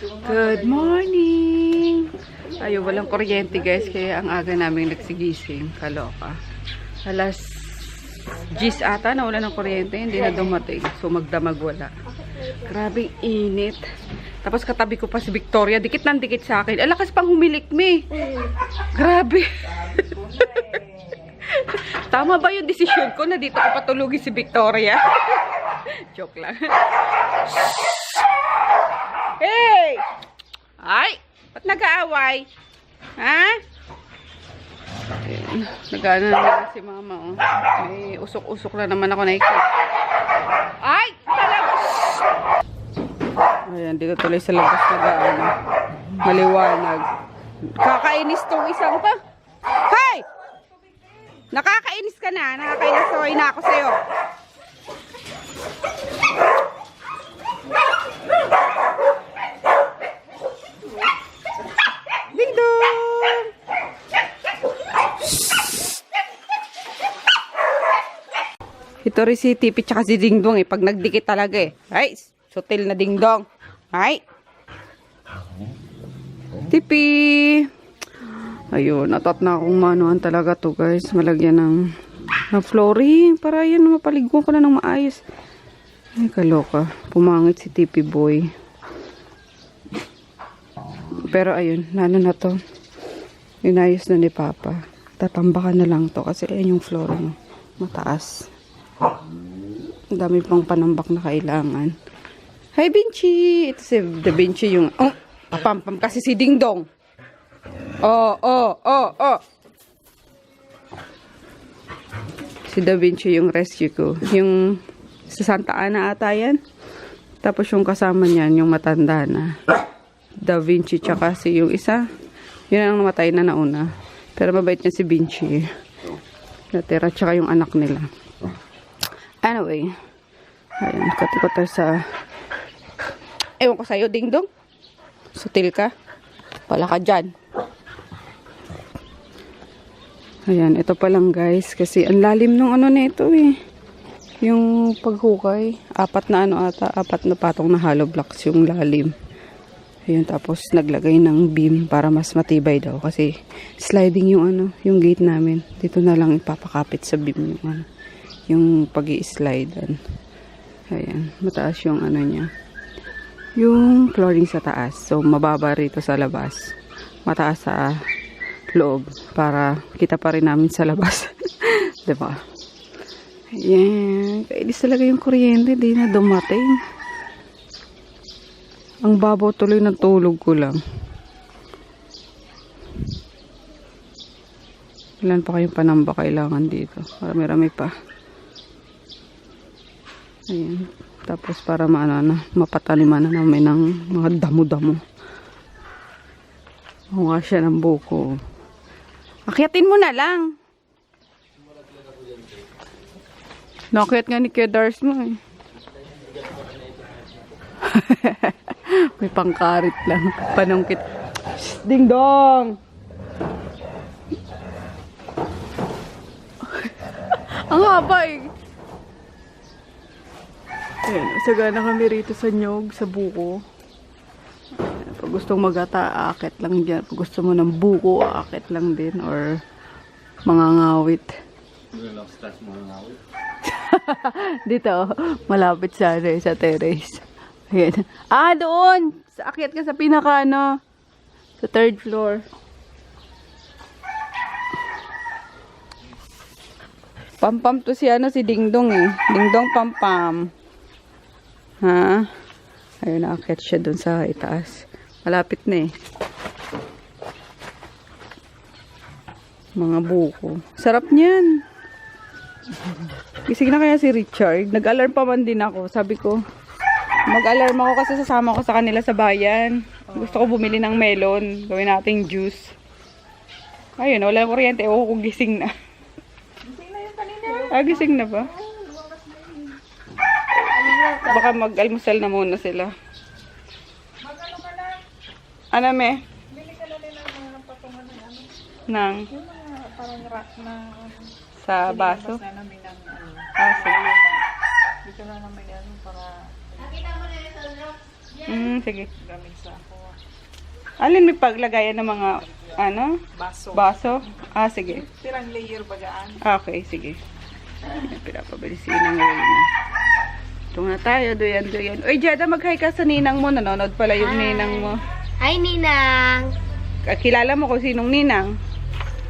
Good morning! Ayun, walang kuryente guys, kaya ang aga namin nagsigising. Kaloka. Alas 10 ata na wala ng kuryente, hindi na dumating. So magdamag wala. Grabing init. Tapos katabi ko pa si Victoria, dikit ng dikit sa akin. Alakas pang humilikmi. Grabe. Tama ba yung desisyon ko na dito ko patulugin si Victoria? Joke lang. Hey! Ay! Ba't nag-aaway? Ha? Nag-ano na si mama, oh. May usok-usok na naman ako na ikot. Ay! Talaga! Ayan, dito tuloy sa labas nag-ano. Maliwanag. Kakainis tong isang to. Hey! Nakakainis ka na. Nakakainis na ako sa'yo. Ito rin si Tipi tsaka si Dingdong eh. Pag nagdikit talaga eh. Ay, sutil na Dingdong. Ay. Tipi. Ayun, natot na akong manuan talaga to guys. Malagyan ng flooring. Para yan, mapaliguan ko na ng maayos. Ay, kaloka. Pumangit si Tipi boy. Pero ayun, lalo na to. Inayos na ni Papa. Tatambakan na lang to kasi ayun yung flooring. Mataas. Ang dami pang panambak na kailangan. Hi, Vinci! Ito si Da Vinci yung... Oh! Papampam kasi si Dingdong. Oh. Si Da Vinci yung rescue ko. Yung sa Santa Ana ata yan. Tapos yung kasama niyan, yung matanda na. Da Vinci tsaka si yung isa. Yun ang namatay na nauna. Pero mabait niya si Vinci. Natira tsaka yung anak nila. Anyway, ayun, katikot tayo sa... Ewan ko sa'yo, Dingdong. Sutil ka. Pala ka dyan. Ayan, ito pa lang guys. Kasi ang lalim nung ano na ito eh. Yung paghukay. Apat na patong na hollow blocks yung lalim. Ayun, tapos naglagay ng beam para mas matibay daw. Kasi sliding yung yung gate namin. Dito na lang ipapakapit sa beam yung yung pag-i-slide. Ayan, mataas yung niya. Yung flooring sa taas. So, mababa rito sa labas. Mataas sa loob. Para kita pa rin namin sa labas. Diba? Ayan. Kainis talaga yung kuryente. Di na dumating. Ang babaw tuloy ng tulog ko lang. Ilan pa kayong panamba kailangan dito? Marami-rami pa. Ayan. Tapos para mapataniman na namin ng mga damo-damo. Mukha siya ng buko. Akyatin mo na lang. Nakyat nga ni Kedars mo eh. May pangkarit lang. Panungkit. Dingdong! Ang haba eh. Ayan, sagana kami rito sa nyog, sa buko. Ayan, pag gustong magata, aakit lang dyan. Pag gusto mo ng buko, aakit lang din. Or mangangawit. Dito, malapit sa terrace. Ayan. Doon! Aakyat ka sa pinaka, sa 3rd floor. Pampam to si si Dingdong eh. Dingdong pampam. Ha? Ayun, naakyat siya dun sa itaas. Malapit na eh. Mga buko. Sarap niyan. Gising na kaya si Richard. Nag-alarm pa man din ako. Sabi ko, mag-alarm ako kasi sasama ko sa kanila sa bayan. Gusto ko bumili ng melon. Gawin nating juice. Ayun, wala kuryente. Ewan ko gising na. Gising na yung kanina. Gising na ba? Baka mag-almusal na muna sila. Mag-ano ka na? Ano me? Bili ka na nila ng patungan ng Nang? Yung mga parang rack na Sa baso? na namin ng Sige. Dito na namin para Sige. gamit sa ako. Alin may paglagayan ng mga, ano? Baso. Baso? Ah, sige. Tirang layer bagaan. Okay, sige. Pinapabili si Ninang Reyna. Ito na tayo, duyan. Uy, Jada, mag-hi ka sa ninang mo. Nanonood pala yung ninang mo. Hi, Ninang! Kilala mo kung sinong ninang?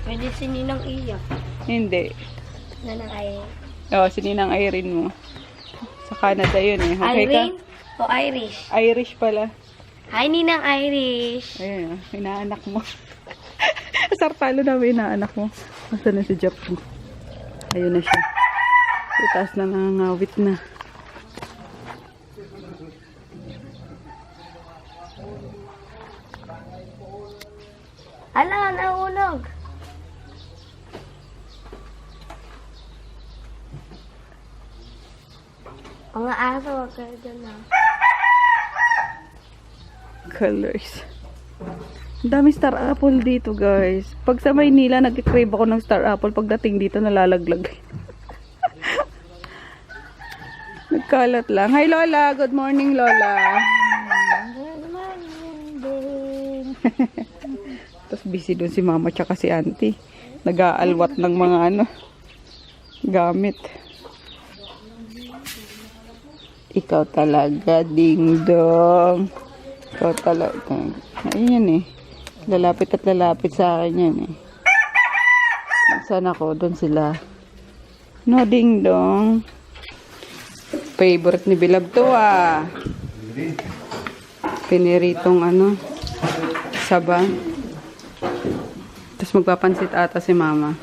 Pwede si Ninang Iya. Hindi. Ninang ay... Oo, si Ninang Irene mo. Sa Canada yun eh. Okay ka? Irene o Irish? Irish pala. Hi, Ninang Irish! Ayun, inaanak mo. Sarpalo na may inaanak mo. Basta na si Jap mo. Ayun na siya. Itaas na nangangawit na. Ala, nahulog! Mga aso, wag kayo dyan na. Colors. Ang dami star apple dito, guys. Pag sa Maynila, nag-crave ako ng star apple. Pagdating dito, nalalaglag. Nagkalat lang. Hi, Lola. Good morning, Lola. Tapos busy doon si Mama tsaka si Auntie. Nag-aalwat ng mga ano, gamit. Ikaw talaga, ding-dong. Ikaw talaga. Ayan eh. Lalapit at lalapit sa akin yan eh. Saan ako? Doon sila. No, ding-dong. Favorite ni Bilab to ah. Piniritong ano, saba. Tapos magpapansit ata si Mama.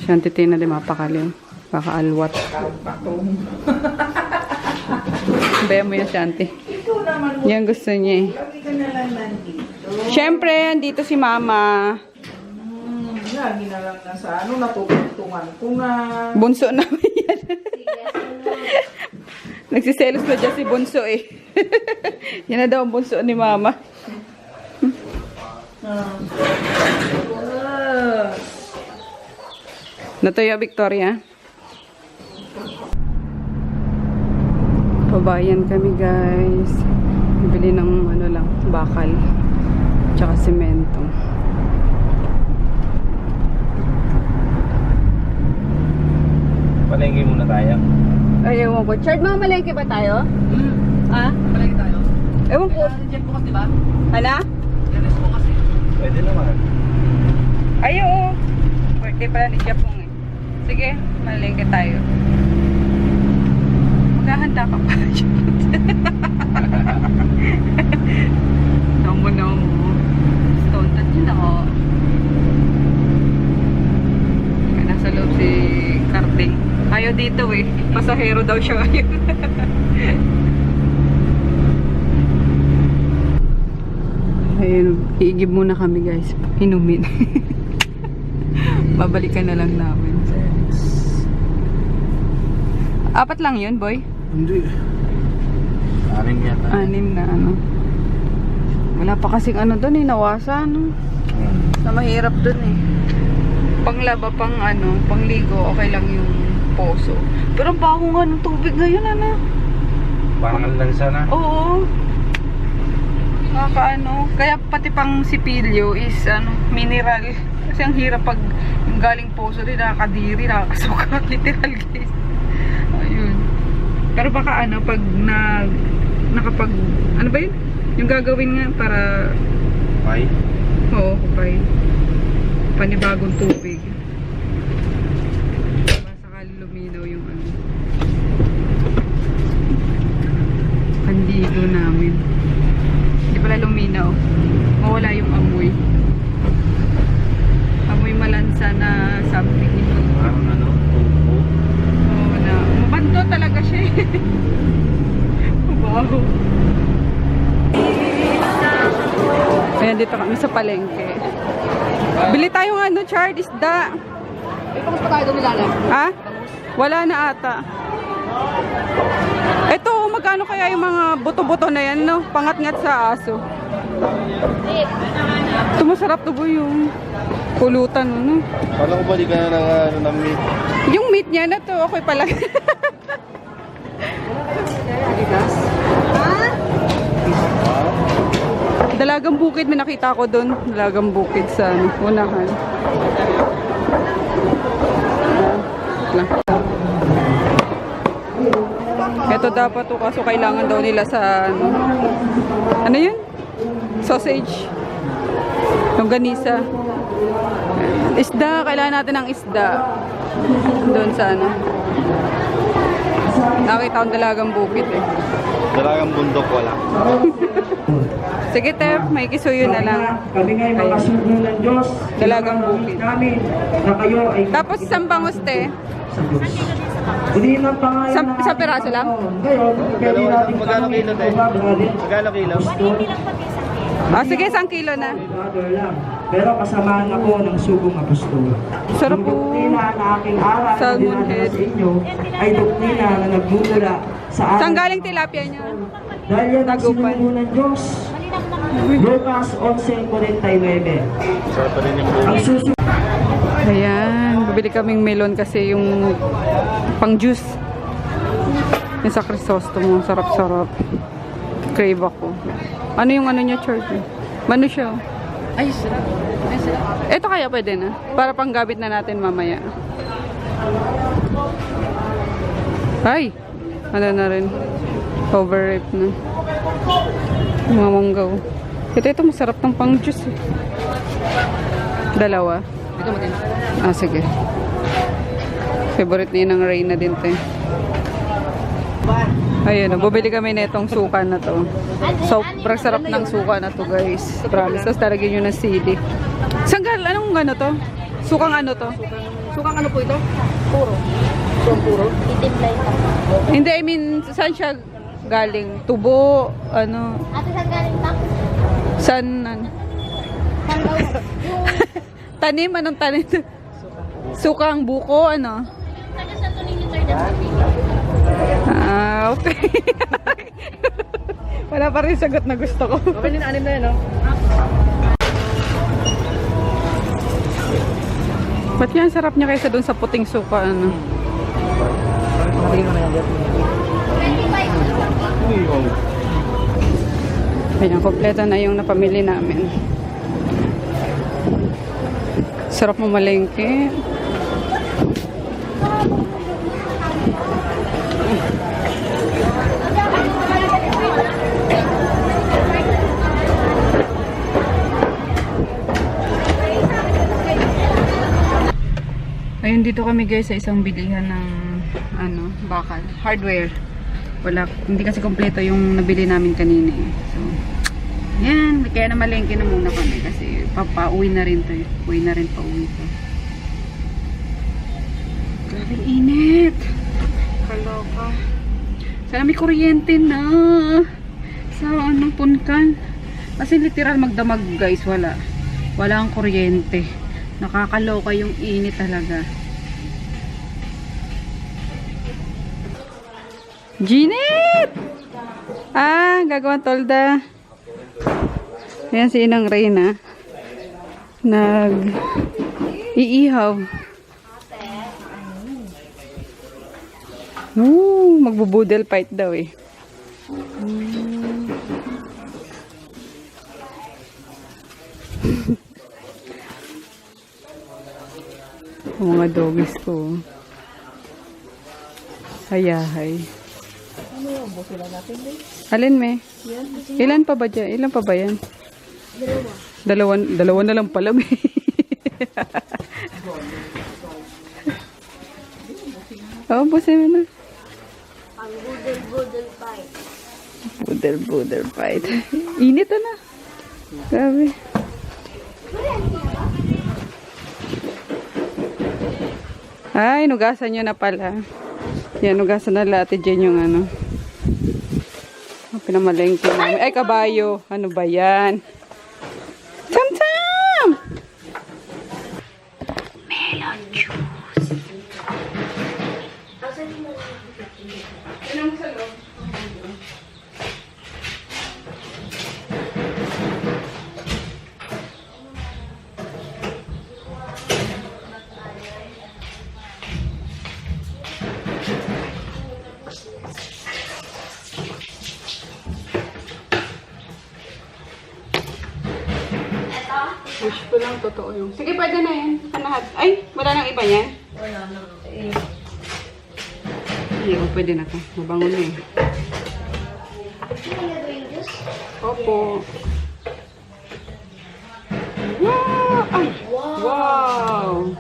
Siyang titina di mapakalim. Baka alwat. Bayan mo yan, Shanti. Yan gusto niya eh. Siyempre, andito si Mama. Lagi na lang na sa ano, natutungtungan ko nga. Bunso namin yan. Nagsiselos na dyan si Bunso eh. Yan na daw ang bunso ni Mama. Natuyo, Victoria. Pabayan kami, guys. Bili ng ano lang, bakal. Tsaka semento. Palengke muna tayo. Ay, ewan ko. Chard, mga malengke ba tayo? Ha? Palengke tayo. Ewan ko. Check po kasi diba? Ano? Yanis po kasi. Pwede naman. Ay, oo. Birthday pala ni Japong eh. Sige, malengke tayo. Maghahanda ka pa. No mo. Stone touch yun ako. Nasa loob si Carding. Ayaw dito eh. Pasahero daw siya ngayon. Ayun, iigib muna kami guys. Inumin. Babalikan na lang namin. Apat lang yun, boy? Hindi. Anim yata. Anim na ano. Wala pa kasing ano doon eh, nawasa no. Na mahirap doon eh. Panglaba, pang ano, pangligo, okay lang yung poso. Pero ang baho nga ng tubig ngayon, ano? Parang ang lansa na. Oo. Nakakaano. Kaya pati pang sipilyo is ano, mineral. Kasi ang hirap pag yung galing poso din, nakakadiri, nakakasukat, literal guys. Ayun. Pero baka ano, pag nakapag, ano ba yun? Yung gagawin nga para, Okay. oo, kupay. Panibagong tubig. Baka sakali luminaw yung ano. Pandigo namin. Hindi pala luminaw. Mawala yung amoy. Amoy malansa na something. Parang ano, tubo. Oo na. Mabanto talaga siya eh. Mabaho. Ayan, dito kami sa palengke. Bili tayong ano, Chard, isda. Ipagos pa tayo doon nilalang. Ha? Wala na ata. Ito, magkano kaya yung mga buto-buto na yan, no? Pangat-ngat sa aso. Ito masarap to po yung pulutan, no? Kala ko ba di ka na ng, ng meat? Yung meat niya na to, okay pala. Ha? Wow. Dalagang bukid, may nakita ko doon. Dalagang bukid sa ano, unahan. Lang. Ito dapat to, kaso kailangan daw nila sa ano yun? Sausage. Yung ganisa. Isda, kailangan natin ng isda. Doon sa ano. Nakita akong dalagang bukid eh. Dalagang bundok wala. Sige, Tef, may kisuyo na lang. Kami ngay mga sugo ng Diyos. Dalagang bukid. Namin na kayo ay Tapos isang bangus, te. sa Diyos. Uli ng pangalan ng Isang piraso lang? Ngayon, pwede natin Magkano kilo, te? Magkano kilo? Ah, sige, 1 kilo na. Brother lang. Pero kasamaan ako ng sugong apostol. Sarap po. Yung doktrina na aking aral na Salmon dinadala head. sa inyo ay doktrina na nagmumula sa aral. Saan galing tilapia niya? Dahil yan ang Tagupan. sinugo ng Diyos. Lucas 11:49. Sarap pa rin yung Ang bukid. susunod. Ayan, bibili kaming melon kasi yung pang juice. Yung sa Crisostomo, sarap-sarap. Crave ako. Ano yung ano niya, Church? Mano siya? Ay, sarap. Ay, sarap. Ito kaya pwede na? Para panggabit na natin mamaya. Ay! Ano na rin? Overripe na. Mga manggaw. Ito masarap ng pang juice eh. Dalawa. Ito mo din. Ah, sige. Favorite niya ng Reyna din to eh. Ayun, bumili kami na itong suka na to. Sobrang sarap ng suka na to, guys. Promise. Tapos talagyan nyo ng sili. Sanggal, anong ano to? Sukang ano to? Sukang ano po ito? Puro. Sukang puro? Itimlay ka. Hindi, I mean, saan siya galing? Tubo, ano? Ate, saan galing pa? Saan, ano? Tanim, anong tanim? Sukang buko, ano? Taga sa tuloy ni Third and Ah, okay. Wala pa rin sagot na gusto ko. Okay din, anim na yan, no? Ba't yan? Sarap niya kaysa dun sa puting suka, ano? Ayan, kompleto na yung napamili namin. Sarap mo malengke. Ayun, dito kami guys sa isang bilihan ng ano, bakal, hardware. Wala, hindi kasi kompleto yung nabili namin kanina eh. So, yan, kaya na malengke na muna kami kasi papauwi na rin to eh. Uwi na rin, pauwi to. Grabe init. Kaloka. Sana may kuryente na. Sa anong punkan. Kasi literal magdamag guys, wala. Wala ang kuryente. Nakakaloka yung init talaga. Ginit! Ah, gagawang tolda. Ayan si Inang Reyna. Nag-iihaw. Magbubudel fight daw eh. Ang mga doggies ko. Hayahay. Ano yung buso lang natin, eh? Alin me? Ilan pa ba dyan? Ilan pa ba yan? Dalawa na lang pala me. Oo, busin mo na. Ang budel-budel fight. Budel fight. Init na. Grabe. Ay, nugasan nyo na pala. Yan, nugasan na lahat dyan yung ano. Pinamalengke namin. Ay, kabayo. Ano ba yan? Tam-tam! Melon juice. Yan ang sa loob. Wish ko lang totoo yung... Sige, pwede na yan. Panahat. Ay, wala nang iba yan? Wala na. Eh. Hindi ko pwede na to. Mabango na eh. Ano yung juice? Opo. Wow! Ay! Wow!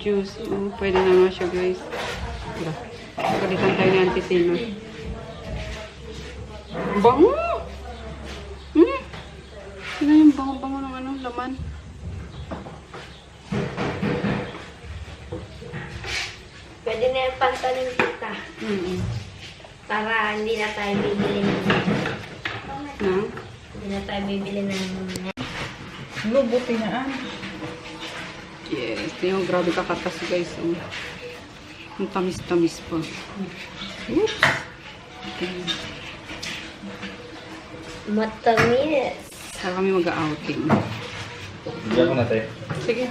Juicy. Oh, pwede na nga siya, guys. Tara. Palitan tayo ni Auntie Tina. Bango! Tignan yung bango-bango ng ano, laman. Pwede na yung pantalon kita. Para hindi na tayo bibili ng... Na? Hindi na tayo bibili ng... Lubuti na Yes. Ito yung grabe kakatas, guys. Oh. Ang tamis-tamis pa. Oops. Okay. Matamis. Saka kami mag-outing. Bigyan ko na tayo. Sige.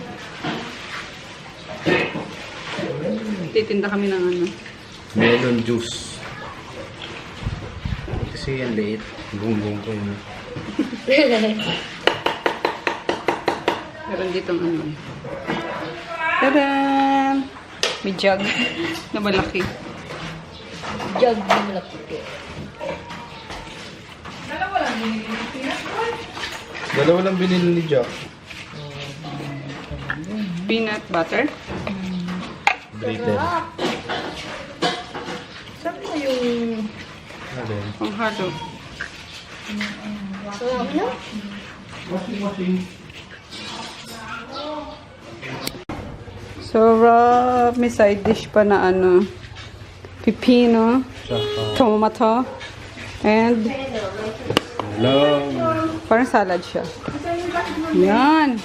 Titinda kami ng ano. Melon juice. Kasi yan late. Gunggong ko yun. Meron ditong ano. Tadaan! May jug na malaki. Jug na malaki. Dalawa lang binili ni Jack. Peanut butter. Britain. Saan mo yung... Ano yun? Panghalo. Ano? Sarap! May side dish pa na ano. Pipino. Tomato. And Hello. parang salad siya. Yan.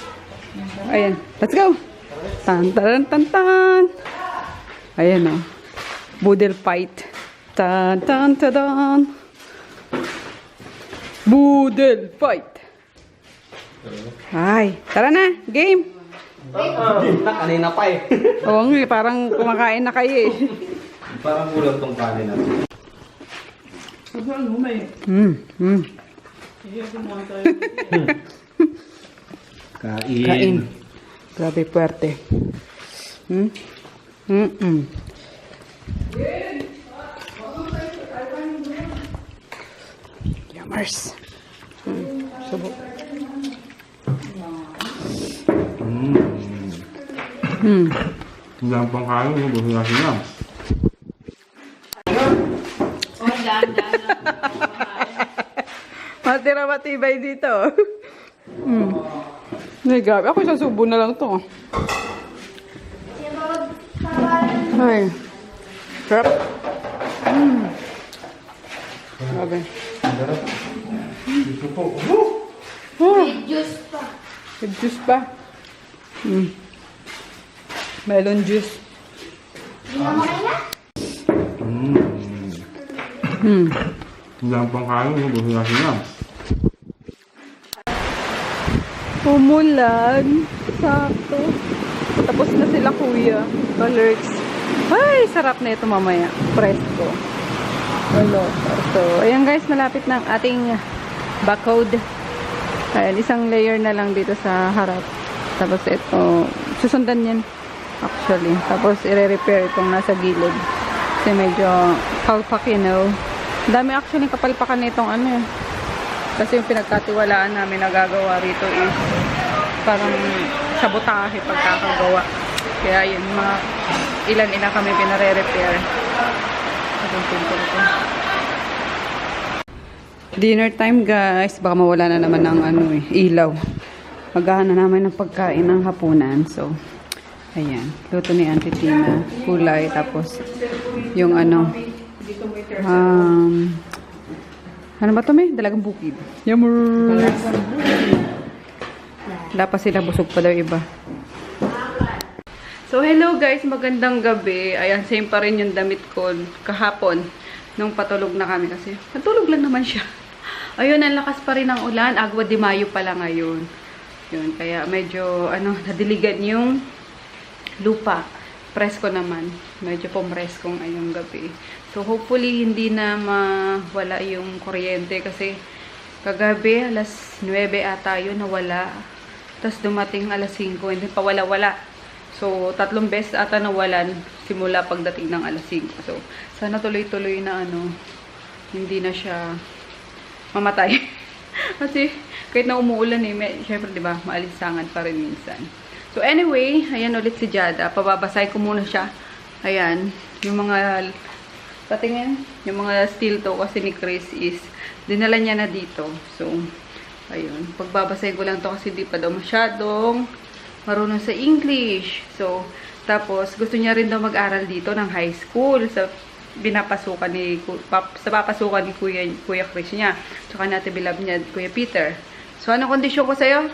Ayan. Let's go. Tan tan tan tan. Ayan o. Boodle fight. Tan tan tan tan. Boodle fight. Ay, tara na. Game. Kanina pa eh. Oo nga, parang kumakain na kayo eh. Parang kulang tong kanin natin. Ano may... Kain. Kain. Grabe puwerte. Yummers. Subok. Hindi lang pang kain. Busi natin yan. Matira matibay dito. Ay, grabe. Ako sasubo na lang to. Ay. Sarap. Grabe. Gusto ko. Juice pa. May juice pa. Melon juice. Hindi lang pang kain. Busi natin yan. Umulan. Sakto. Tapos na sila kuya. Alerts. Ay, sarap na ito mamaya. Presto. Hello. So, ayan guys, malapit na ang ating barcode. Ayan, isang layer na lang dito sa harap. Tapos ito, susundan yan. Actually. Tapos, i-repair itong nasa gilid. Kasi medyo palpak, you know. Dami actually kapalpakan na itong ano. Kasi yung pinagkatiwalaan namin na gagawa rito is parang sabotahe pagkakagawa. Kaya yun, mga ilan-ilan kami pinare-repair. Dinner time guys. Baka mawala na naman ng ano ilaw. Maghahan na naman ng pagkain ng hapunan. So, ayan. Luto ni Auntie Tina. Kulay. Tapos, yung ano, ano ba ito may? Dalagang bukid. Yummers! Wala pa sila. Busog pa daw iba. So, hello guys. Magandang gabi. Ayan, same pa rin yung damit ko kahapon. Nung patulog na kami kasi. Natulog lang naman siya. Ayun, ang lakas pa rin ng ulan. Agwa de Mayo pala ngayon. Yun, kaya medyo, nadiligan yung lupa. Presko naman. Medyo pumreskong ayong gabi. So, hopefully, hindi na mawala yung kuryente kasi kagabi, alas 9 ata yun, nawala. Tapos dumating alas 5, hindi pa wala-wala. So, 3 beses ata nawalan simula pagdating ng alas 5. So, sana tuloy-tuloy na hindi na siya mamatay. Kasi, kahit na umuulan syempre, di ba, maalisangan pa rin minsan. So, anyway, ayan ulit si Jada. Pababasay ko muna siya. Ayan, yung mga, patingin, yung mga steel toe kasi ni Chris is, dinala niya na dito. So, ayun, pagbabasay ko lang to kasi di pa daw masyadong marunong sa English. So, tapos, gusto niya rin daw mag-aral dito ng high school sa papasukan ni Kuya Chris niya. Tsaka natin bilab niya, Kuya Peter. So, anong kondisyon ko sa'yo?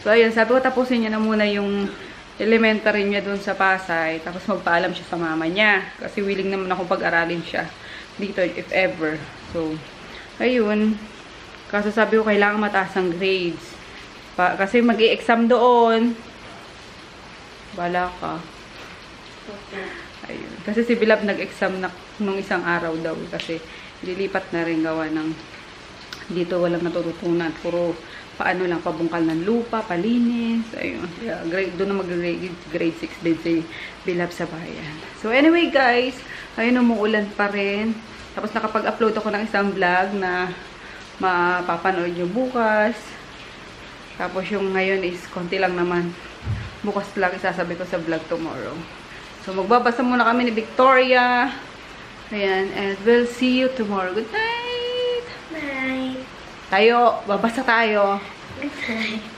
So, ayun, sabi ko tapusin niya na muna yung elementary niya dun sa Pasay. Tapos magpaalam siya sa mama niya. Kasi willing naman ako pag-aralin siya dito if ever. So, ayun. Kaso sabi ko kailangan mataas ang grades. Kasi mag-i-exam doon. Bala ka. Ayun. Kasi si Bilab nag-exam na nung isang araw daw. Kasi lilipat na rin gawa ng dito walang natututunan. Puro paano lang, pabungkal ng lupa, palinis. Ayun. Doon na mag-grade 6 din si Bilab sa bayan. So anyway guys, ayun, umuulan pa rin. Tapos nakapag-upload ako ng isang vlog na mapapanood nyo bukas. Tapos yung ngayon is konti lang naman. Bukas lang isasabi ko sa vlog tomorrow. So magbabasa muna kami ni Victoria. Ayan, and we'll see you tomorrow. Good night! Bye! Tayo, babasa tayo. Good night.